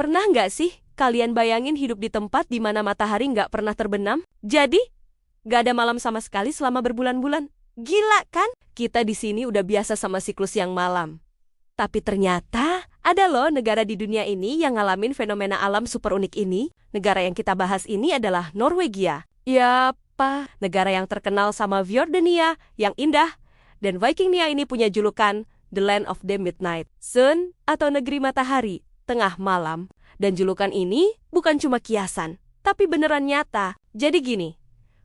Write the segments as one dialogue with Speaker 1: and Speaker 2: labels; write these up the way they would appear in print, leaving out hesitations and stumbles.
Speaker 1: Pernah nggak sih kalian bayangin hidup di tempat di mana matahari nggak pernah terbenam? Jadi, nggak ada malam sama sekali selama berbulan-bulan. Gila kan? Kita di sini udah biasa sama siklus yang malam. Tapi ternyata ada loh negara di dunia ini yang ngalamin fenomena alam super unik ini. Negara yang kita bahas ini adalah Norwegia. Yapa, negara yang terkenal sama Fjordenia yang indah. Dan Vikingnya ini punya julukan The Land of the Midnight Sun atau negeri matahari tengah malam. Dan julukan ini bukan cuma kiasan, tapi beneran nyata. Jadi gini,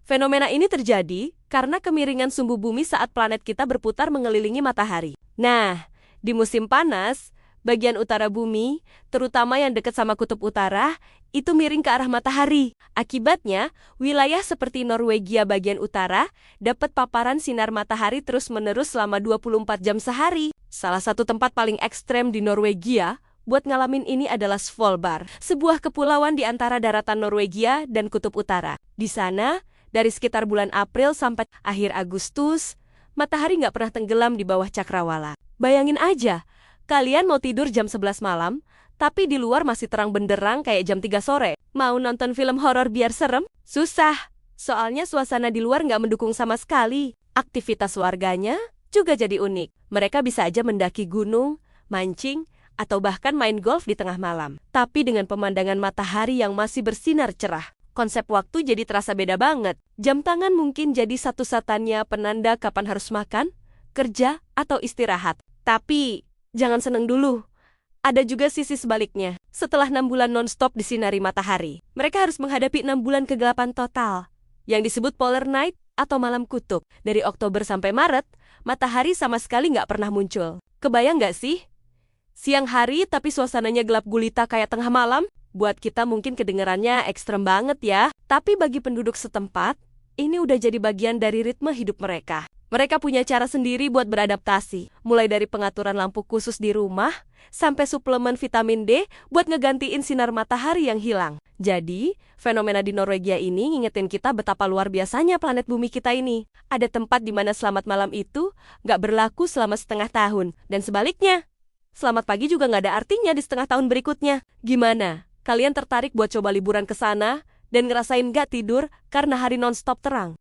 Speaker 1: fenomena ini terjadi karena kemiringan sumbu bumi saat planet kita berputar mengelilingi matahari. Nah, di musim panas, bagian utara bumi, terutama yang dekat sama kutub utara, itu miring ke arah matahari. Akibatnya, wilayah seperti Norwegia bagian utara dapat paparan sinar matahari terus-menerus selama 24 jam sehari. Salah satu tempat paling ekstrem di Norwegia buat ngalamin ini adalah Svalbard, sebuah kepulauan di antara daratan Norwegia dan kutub utara. Di sana, dari sekitar bulan April sampai akhir Agustus, matahari nggak pernah tenggelam di bawah cakrawala. Bayangin aja, kalian mau tidur jam 11 malam, tapi di luar masih terang benderang kayak jam 3 sore. Mau nonton film horor biar serem? Susah, soalnya suasana di luar nggak mendukung sama sekali. Aktivitas warganya juga jadi unik. Mereka bisa aja mendaki gunung, mancing, atau bahkan main golf di tengah malam. Tapi dengan pemandangan matahari yang masih bersinar cerah, konsep waktu jadi terasa beda banget. Jam tangan mungkin jadi satu-satunya penanda kapan harus makan, kerja, atau istirahat. Tapi, jangan seneng dulu. Ada juga sisi sebaliknya. Setelah 6 bulan non-stop disinari matahari, mereka harus menghadapi 6 bulan kegelapan total, yang disebut polar night atau malam kutub. Dari Oktober sampai Maret, matahari sama sekali nggak pernah muncul. Kebayang nggak sih? Siang hari tapi suasananya gelap gulita kayak tengah malam? Buat kita mungkin kedengarannya ekstrem banget ya. Tapi bagi penduduk setempat, ini udah jadi bagian dari ritme hidup mereka. Mereka punya cara sendiri buat beradaptasi. Mulai dari pengaturan lampu khusus di rumah, sampai suplemen vitamin D buat ngegantiin sinar matahari yang hilang. Jadi, fenomena di Norwegia ini ngingetin kita betapa luar biasanya planet bumi kita ini. Ada tempat di mana selamat malam itu nggak berlaku selama setengah tahun. Dan sebaliknya, selamat pagi juga nggak ada artinya di setengah tahun berikutnya. Gimana? Kalian tertarik buat coba liburan ke sana dan ngerasain nggak tidur karena hari non-stop terang?